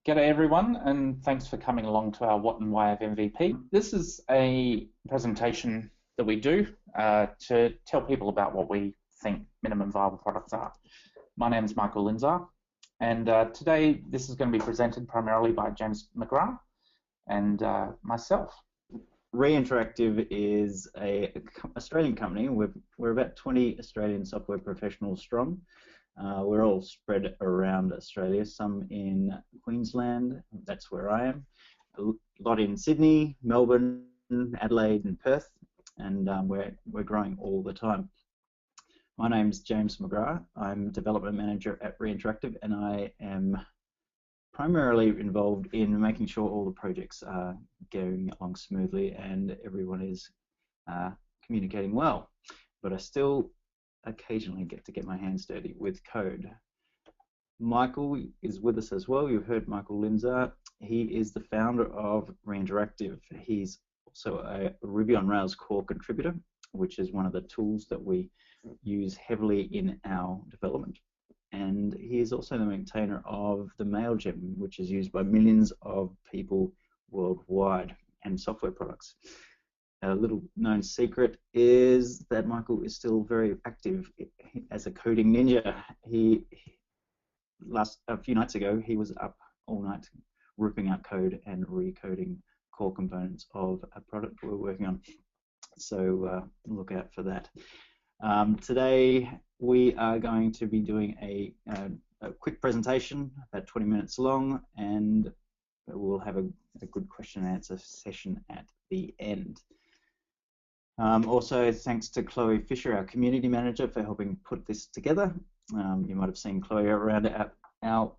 G'day everyone, and thanks for coming along to our What and Why of MVP. This is a presentation that we do to tell people about what we think minimum viable products are. My name is Mikel Lindsaar, and today this is going to be presented primarily by James McGrath and myself. Reinteractive is an Australian company. We're about 20 Australian software professionals strong. We're all spread around Australia, some in Queensland, that's where I am, a lot in Sydney, Melbourne, Adelaide and Perth, and we're growing all the time. My name's James McGrath. I'm Development Manager at Reinteractive, and I am primarily involved in making sure all the projects are going along smoothly and everyone is communicating well. But I still occasionally get my hands dirty with code. Mikel is with us as well. You've heard Mikel Lindsaar. He is the founder of Reinteractive. He's also a Ruby on Rails core contributor, which is one of the tools that we use heavily in our development. And he is also the maintainer of the Mailgem, which is used by millions of people worldwide, and software products. A little known secret is that Mikel is still very active as a coding ninja. A few nights ago, he was up all night ripping out code and recoding core components of a product we're working on. So look out for that. Today we are going to be doing a quick presentation, about 20 minutes long, and we'll have a good question and answer session at the end. Also, thanks to Chloe Fisher, our community manager, for helping put this together. You might have seen Chloe around at our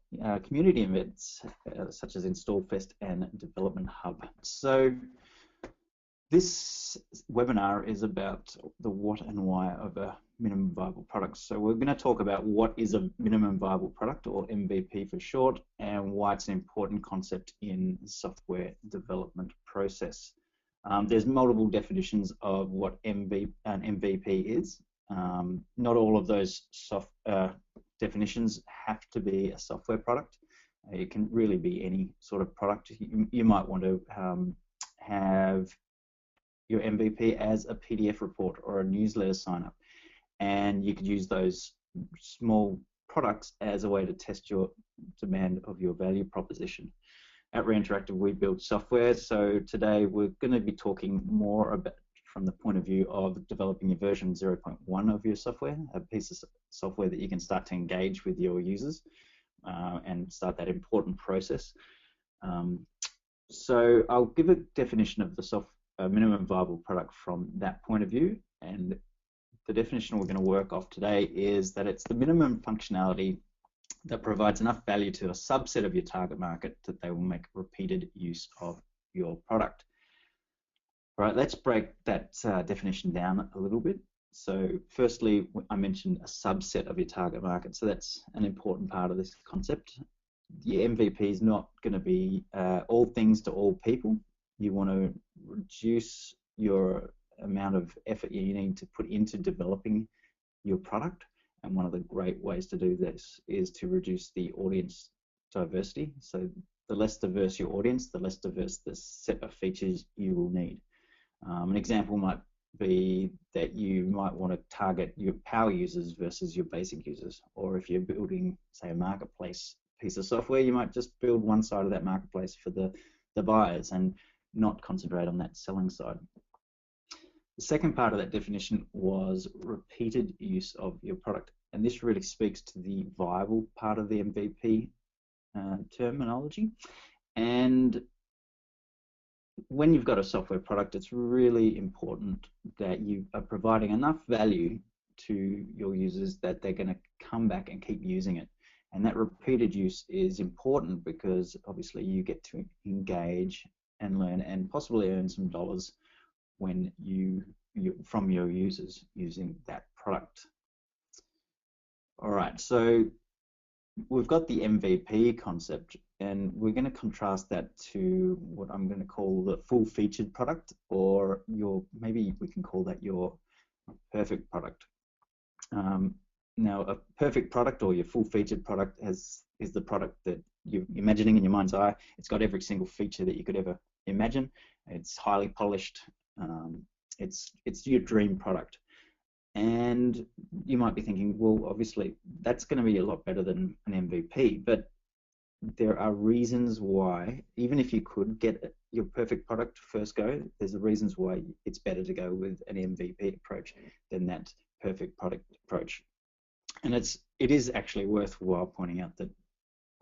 community events, such as Install Fest and Development Hub. So this webinar is about the what and why of a minimum viable product. So we're going to talk about what is a minimum viable product, or MVP for short, and why it's an important concept in the software development process. There's multiple definitions of what an MVP is. Not all of those definitions have to be a software product. It can really be any sort of product. You might want to have your MVP as a PDF report or a newsletter sign up, and you could use those small products as a way to test your demand of your value proposition. At Reinteractive, we build software, so today we're going to be talking more about from the point of view of developing your version 0.1 of your software, a piece of software that you can start to engage with your users and start that important process. So I'll give a definition of the minimum viable product from that point of view, and the definition we're going to work off today is that it's the minimum functionality that provides enough value to a subset of your target market that they will make repeated use of your product. All right, let's break that definition down a little bit. So firstly, I mentioned a subset of your target market, so that's an important part of this concept. Your MVP is not going to be all things to all people. You want to reduce your amount of effort you need to put into developing your product. And one of the great ways to do this is to reduce the audience diversity. So the less diverse your audience, the less diverse the set of features you will need. An example might be that you might want to target your power users versus your basic users. Or if you're building, say, a marketplace piece of software, you might just build one side of that marketplace for the buyers and not concentrate on that selling side. The second part of that definition was repeated use of your product, and this really speaks to the viable part of the MVP terminology. And when you've got a software product, it's really important that you are providing enough value to your users that they're going to come back and keep using it. And that repeated use is important because obviously you get to engage and learn and possibly earn some dollars when you from your users using that product. All right, so we've got the MVP concept, and we're going to contrast that to what I'm going to call the full-featured product, or maybe we can call that your perfect product. Now, a perfect product or your full-featured product is the product that you're imagining in your mind's eye. It's got every single feature that you could ever imagine. It's highly polished. It's your dream product. And you might be thinking, well, obviously that's going to be a lot better than an MVP, but there are reasons why, even if you could get your perfect product first go, there's reasons why it's better to go with an MVP approach than that perfect product approach. And it is actually worthwhile pointing out that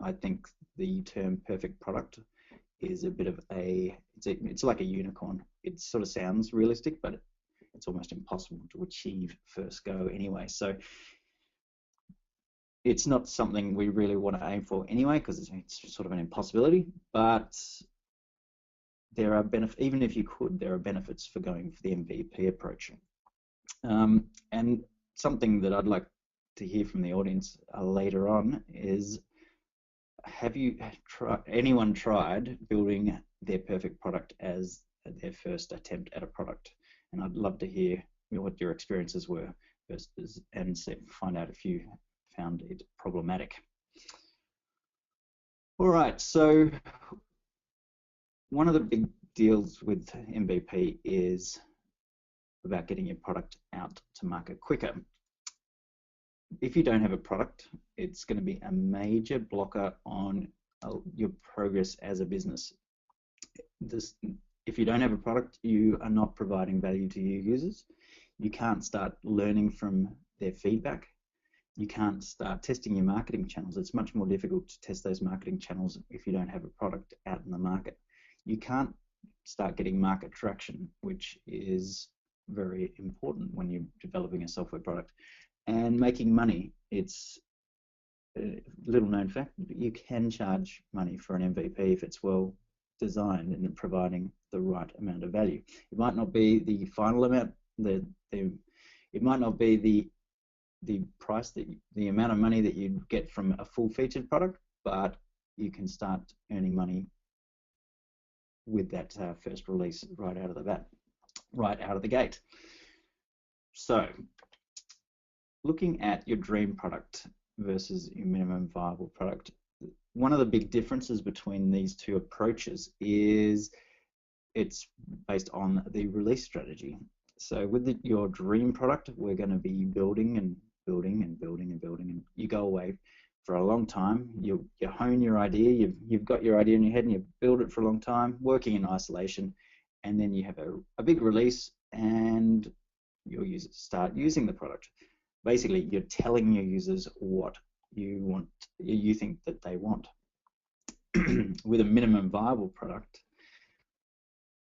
I think the term perfect product is a bit of it's like a unicorn. It sort of sounds realistic, but it's almost impossible to achieve first go anyway. So it's not something we really want to aim for anyway, because it's sort of an impossibility. But there are benefits, even if you could, there are benefits for going for the MVP approach. And something that I'd like to hear from the audience later on is, have anyone tried building their perfect product as their first attempt at a product? And I'd love to hear what your experiences were and find out if you found it problematic. All right, so one of the big deals with MVP is about getting your product out to market quicker. If you don't have a product, it's going to be a major blocker on your progress as a business. If you don't have a product, you are not providing value to your users. You can't start learning from their feedback. You can't start testing your marketing channels. It's much more difficult to test those marketing channels if you don't have a product out in the market. You can't start getting market traction, which is very important when you're developing a software product. And making money, it's a little known fact, but you can charge money for an MVP if it's well designed and providing the right amount of value. It might not be the final amount, it might not be the price, the amount of money that you get from a full-featured product, but you can start earning money with that first release right out of the gate. So, looking at your dream product versus your minimum viable product, one of the big differences between these two approaches is it's based on the release strategy. So with your dream product, we're going to be building and building and building and building, and you go away for a long time. You hone your idea, you've got your idea in your head, and you build it for a long time, working in isolation, and then you have a big release, and your users start using the product. Basically, you're telling your users what you think that they want. With a minimum viable product,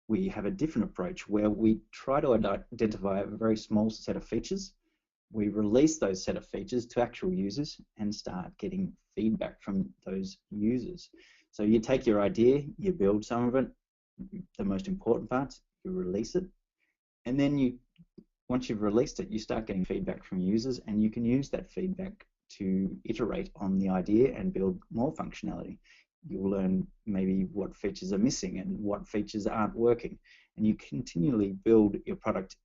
we have a different approach where we try to identify a very small set of features. We release those set of features to actual users and start getting feedback from those users. So you take your idea, you build some of it, the most important parts, you release it, and then once you've released it, you start getting feedback from users, and you can use that feedback to iterate on the idea and build more functionality. You'll learn maybe what features are missing and what features aren't working, and you continually build your product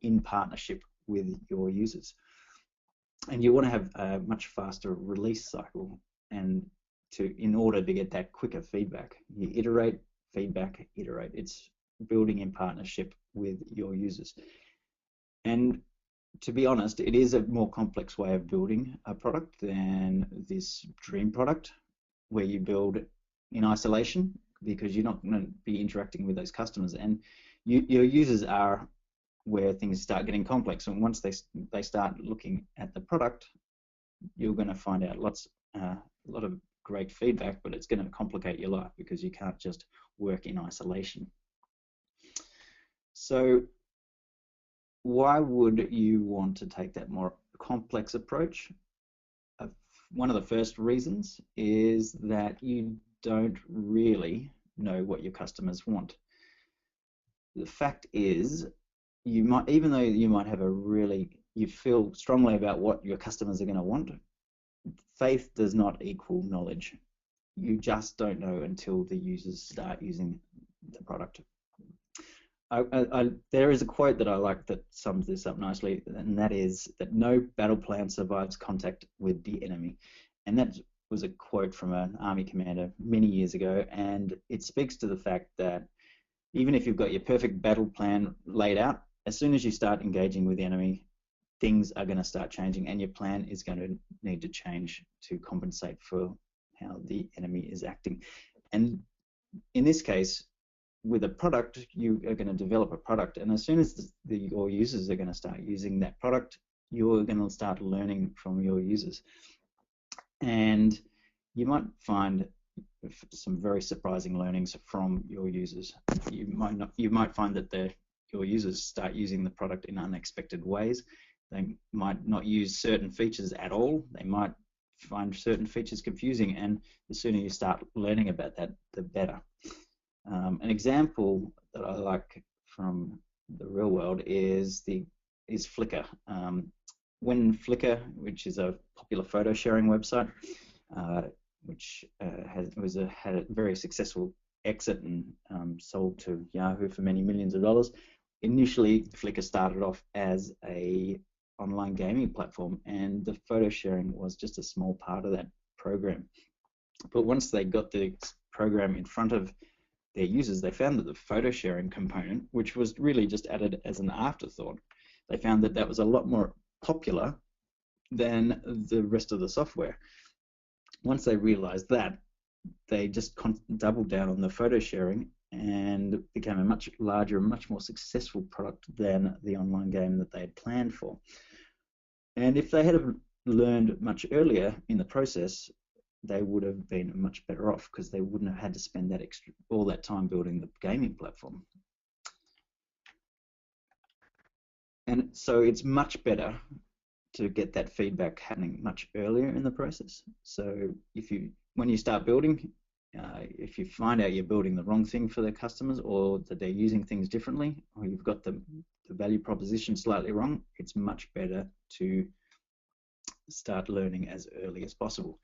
in partnership with your users. And you want to have a much faster release cycle, and in order to get that quicker feedback, you iterate, feedback, iterate. It's building in partnership with your users. And to be honest, it is a more complex way of building a product than this dream product, where you build in isolation, because you're not going to be interacting with those customers, and your users are where things start getting complex. And once they start looking at the product, you're going to find out a lot of great feedback, but it's going to complicate your life because you can't just work in isolation. So why would you want to take that more complex approach? One of the first reasons is that you don't really know what your customers want. The fact is, even though you might have you feel strongly about what your customers are going to want, faith does not equal knowledge. You just don't know until the users start using the product. There is a quote that I like that sums this up nicely, and that is that no battle plan survives contact with the enemy. And that was a quote from an army commander many years ago, and it speaks to the fact that even if you've got your perfect battle plan laid out, as soon as you start engaging with the enemy, things are going to start changing, and your plan is going to need to change to compensate for how the enemy is acting. And in this case, with a product, you are going to develop a product, and as soon as your users are going to start using that product, you're going to start learning from your users. And you might find some very surprising learnings from your users. You might find that your users start using the product in unexpected ways. They might not use certain features at all. They might find certain features confusing, and the sooner you start learning about that, the better. An example that I like from the real world is Flickr. When Flickr, which is a popular photo sharing website, which had a very successful exit and sold to Yahoo for many millions of dollars. Initially, Flickr started off as a online gaming platform, and the photo sharing was just a small part of that program. But once they got the program in front of their users, they found that the photo sharing component, which was really just added as an afterthought, they found that that was a lot more popular than the rest of the software. Once they realized that, they just doubled down on the photo sharing and became a much larger, much more successful product than the online game that they had planned for. And if they had learned much earlier in the process, they would have been much better off, because they wouldn't have had to spend all that time building the gaming platform. And so it's much better to get that feedback happening much earlier in the process. So when you start building, if you find out you're building the wrong thing for their customers, or that they're using things differently, or you've got the value proposition slightly wrong, it's much better to start learning as early as possible.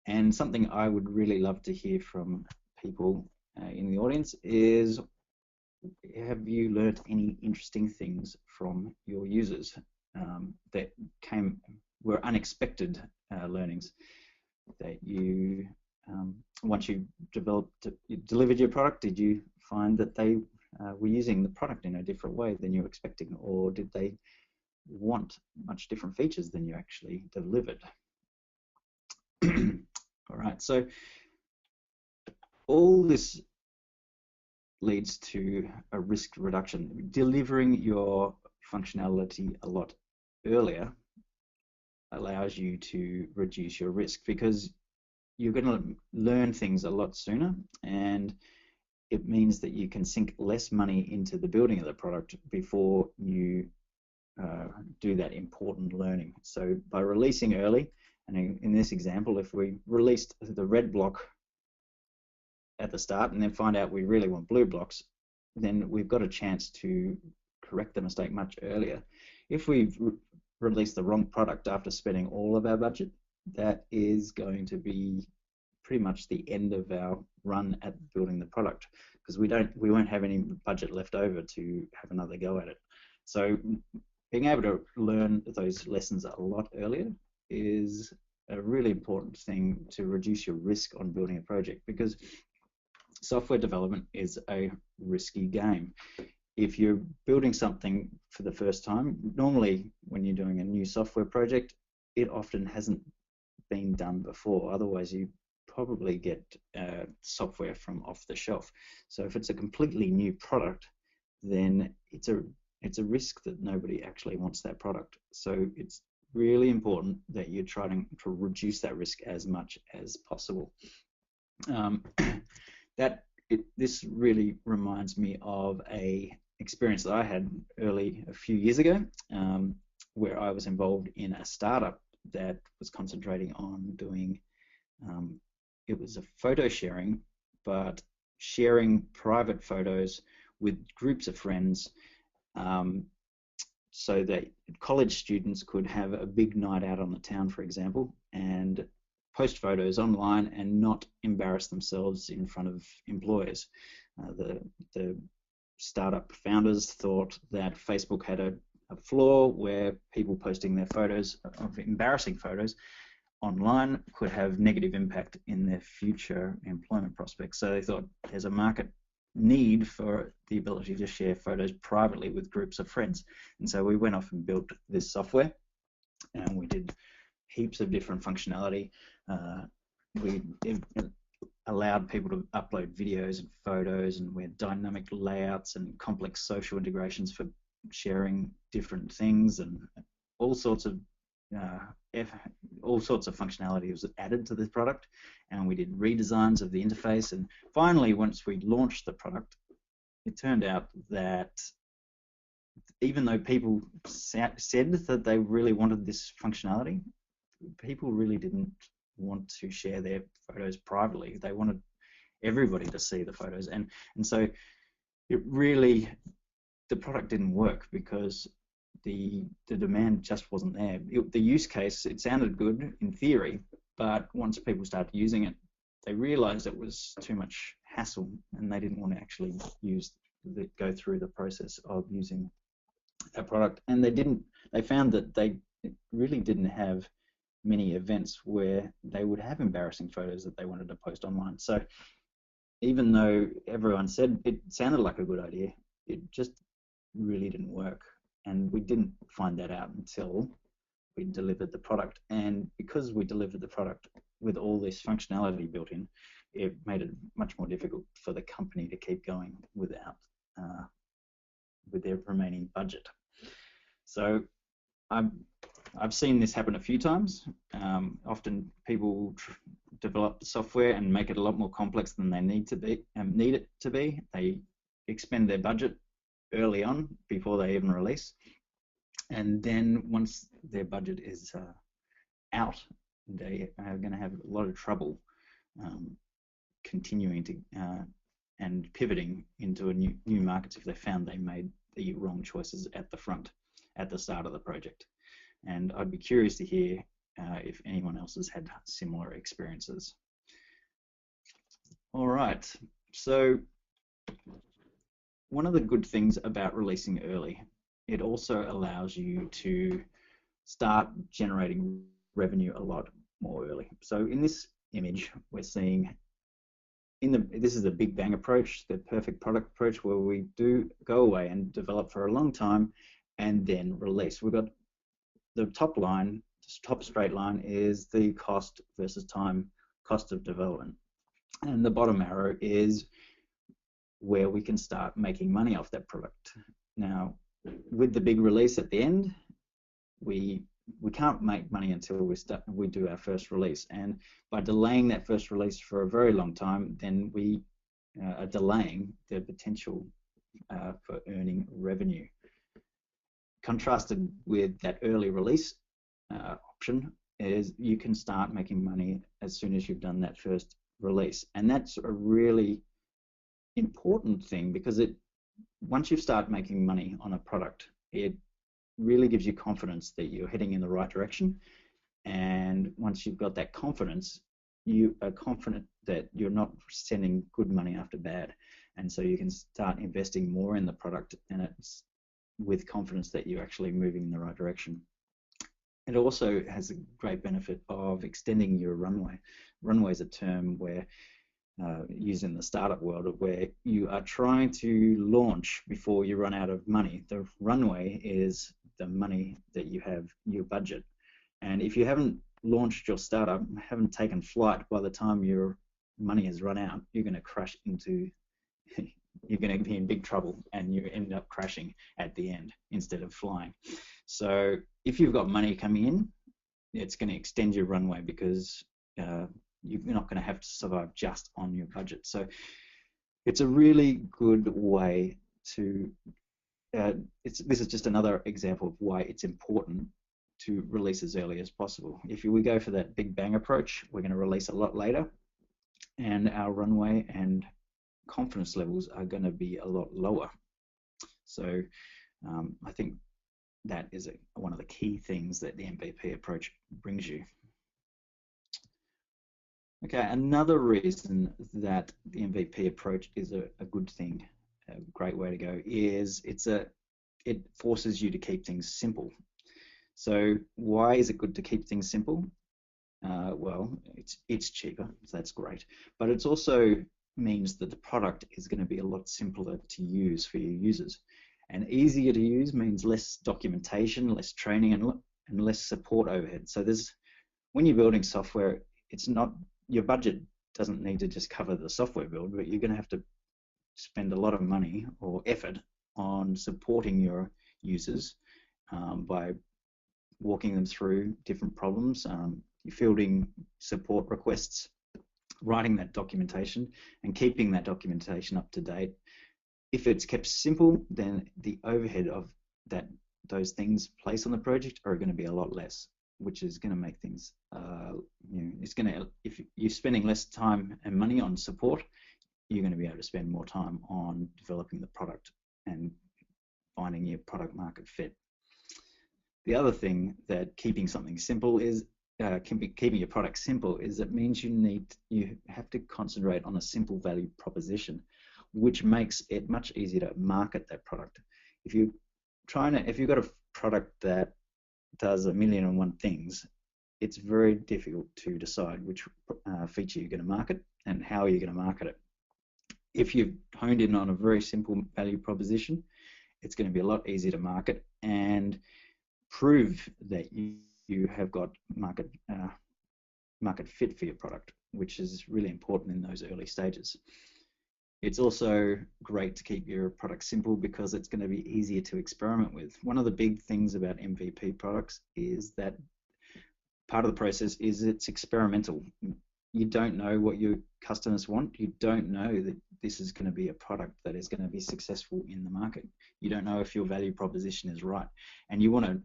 And something I would really love to hear from people in the audience is, have you learned any interesting things from your users that were unexpected learnings, that you once you delivered your product, did you find that they were using the product in a different way than you were expecting, or did they want much different features than you actually delivered? All right, so all this leads to a risk reduction. Delivering your functionality a lot earlier allows you to reduce your risk, because you're going to learn things a lot sooner, and it means that you can sink less money into the building of the product before you do that important learning. So by releasing early, and in this example, if we released the red block at the start and then find out we really want blue blocks, then we've got a chance to correct the mistake much earlier. If we've released the wrong product after spending all of our budget, that is going to be pretty much the end of our run at building the product, because we won't have any budget left over to have another go at it. So being able to learn those lessons a lot earlier is a really important thing to reduce your risk on building a project, because software development is a risky game. If you're building something for the first time, normally when you're doing a new software project, it often hasn't been done before. Otherwise, you probably get software from off the shelf. So if it's a completely new product, then it's a risk that nobody actually wants that product. So it's really important that you're trying to reduce that risk as much as possible. This really reminds me of a experience that I had a few years ago, where I was involved in a startup that was concentrating on doing, it was a photo sharing, but sharing private photos with groups of friends, so that college students could have a big night out on the town, for example, and post photos online and not embarrass themselves in front of employers. The startup founders thought that Facebook had a flaw where people posting their photos of embarrassing photos online could have negative impact in their future employment prospects. So they thought there's a market need for the ability to share photos privately with groups of friends. And so we went off and built this software, and we did heaps of different functionality. We allowed people to upload videos and photos, and we had dynamic layouts and complex social integrations for sharing different things, and all sorts of functionality was added to this product. And we did redesigns of the interface. And finally, once we launched the product, it turned out that even though people said that they really wanted this functionality, people really didn't want to share their photos privately. They wanted everybody to see the photos, and so it really, the product didn't work because the demand just wasn't there. The use case, it sounded good in theory, but once people started using it, they realized it was too much hassle, and they didn't want to actually go through the process of using that product. And they found that they really didn't have many events where they would have embarrassing photos that they wanted to post online. So even though everyone said it sounded like a good idea, it just really didn't work. And we didn't find that out until we delivered the product. And because we delivered the product with all this functionality built in, it made it much more difficult for the company to keep going without with their remaining budget. So I've seen this happen a few times. Often people develop the software and make it a lot more complex than they need it to be. They expend their budget early on before they even release, and then once their budget is out, they are going to have a lot of trouble continuing to and pivoting into a new markets if they found they made the wrong choices at the start of the project. And I'd be curious to hear if anyone else has had similar experiences. All right, so one of the good things about releasing early, it also allows you to start generating revenue a lot more early. So in this image, we're seeing this is the Big Bang approach, the perfect product approach, where we do go away and develop for a long time and then release. We've got the top line, this top straight line is the cost versus time, cost of development. And the bottom arrow is where we can start making money off that product. Now, with the big release at the end, we can't make money until we do our first release. And by delaying that first release for a very long time, then we are delaying the potential for earning revenue. Contrasted with that early release option is you can start making money as soon as you've done that first release. And that's a really important thing, because once you start making money on a product, it really gives you confidence that you're heading in the right direction. And once you've got that confidence, you are confident that you're not sending good money after bad. And so you can start investing more in the product, and it's with confidence that you're actually moving in the right direction. It also has a great benefit of extending your runway. Runway is a term where used in the startup world, where you are trying to launch before you run out of money. The runway is the money that you have, your budget. And if you haven't launched your startup, haven't taken flight by the time your money has run out, you're going to crash into, you're going to be in big trouble, and you end up crashing at the end instead of flying. So if you've got money coming in, it's going to extend your runway, because you're not going to have to survive just on your budget. So it's a really good way to, this is just another example of why it's important to release as early as possible. If we go for that Big Bang approach, we're going to release a lot later, and our runway and confidence levels are going to be a lot lower. So I think that is one of the key things that the MVP approach brings you. Okay, another reason that the MVP approach is a good thing, a great way to go, is it forces you to keep things simple. So why is it good to keep things simple? well, it's cheaper, so that's great. But it also means that the product is going to be a lot simpler to use for your users. And easier to use means less documentation, less training, and less support overhead. So when you're building software, it's not, your budget doesn't need to just cover the software build, but you're going to have to spend a lot of money or effort on supporting your users by walking them through different problems, fielding support requests, writing that documentation, and keeping that documentation up to date. If it's kept simple, then the overhead of those things placed on the project are going to be a lot less, which is going to make things, it's going to, if you're spending less time and money on support, you're going to be able to spend more time on developing the product and finding your product market fit. The other thing that keeping something simple is, keeping your product simple, is it means you have to concentrate on a simple value proposition, which makes it much easier to market that product. If you've got a product that does 1,000,001 things, it's very difficult to decide which feature you're going to market and how you're going to market it. If you've honed in on a very simple value proposition, it's going to be a lot easier to market and prove that you have got market fit for your product, which is really important in those early stages. It's also great to keep your product simple because it's going to be easier to experiment with. One of the big things about MVP products is that part of the process is it's experimental. You don't know what your customers want. You don't know that this is going to be a product that is going to be successful in the market. You don't know if your value proposition is right. And you want to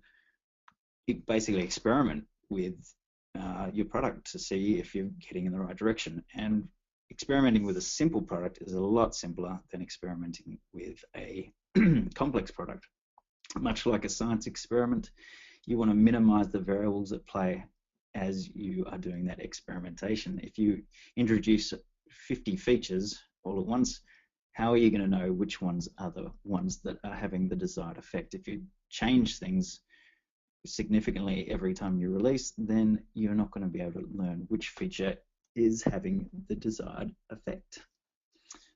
basically experiment with your product to see if you're heading in the right direction. And experimenting with a simple product is a lot simpler than experimenting with a complex product. Much like a science experiment, you want to minimize the variables at play as you are doing that experimentation. If you introduce 50 features all at once, how are you going to know which ones are the ones that are having the desired effect? If you change things significantly every time you release, then you're not going to be able to learn which feature is having the desired effect.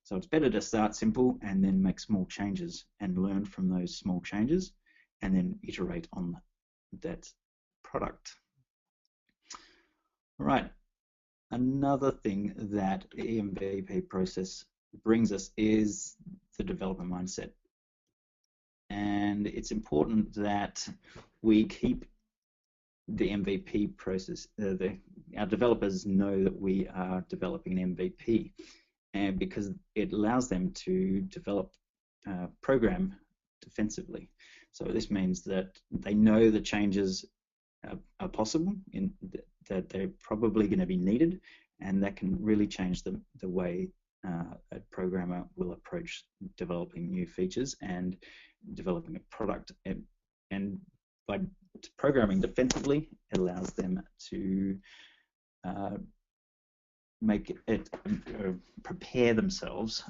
So it's better to start simple and then make small changes and learn from those small changes and then iterate on that product. All right, another thing that the MVP process brings us is the developer mindset. And it's important that we keep the MVP process, our developers know that we are developing an MVP, and because it allows them to develop program defensively. So this means that they know the changes are possible, that they're probably going to be needed, and that can really change the way a programmer will approach developing new features and developing a product. And by programming defensively, it allows them to prepare themselves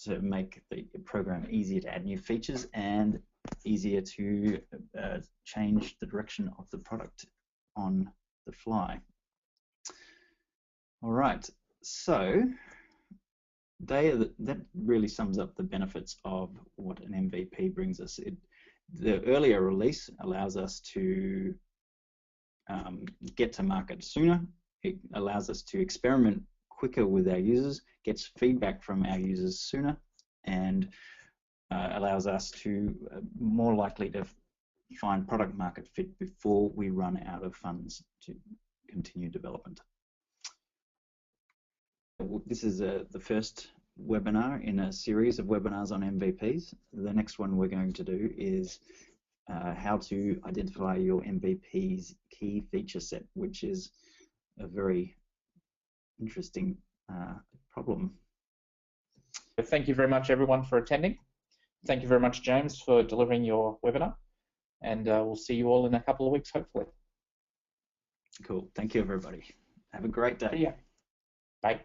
to make the program easier to add new features and easier to change the direction of the product on the fly. All right, so that really sums up the benefits of what an MVP brings us. The earlier release allows us to get to market sooner. It allows us to experiment quicker with our users, gets feedback from our users sooner, and allows us to more likely to find product market fit before we run out of funds to continue development. This is the first webinar in a series of webinars on MVPs. The next one we're going to do is how to identify your MVP's key feature set, which is a very interesting problem. Thank you very much, everyone, for attending. Thank you very much, James, for delivering your webinar. And we'll see you all in a couple of weeks, hopefully. Cool. Thank you, everybody. Have a great day. Yeah. Bye.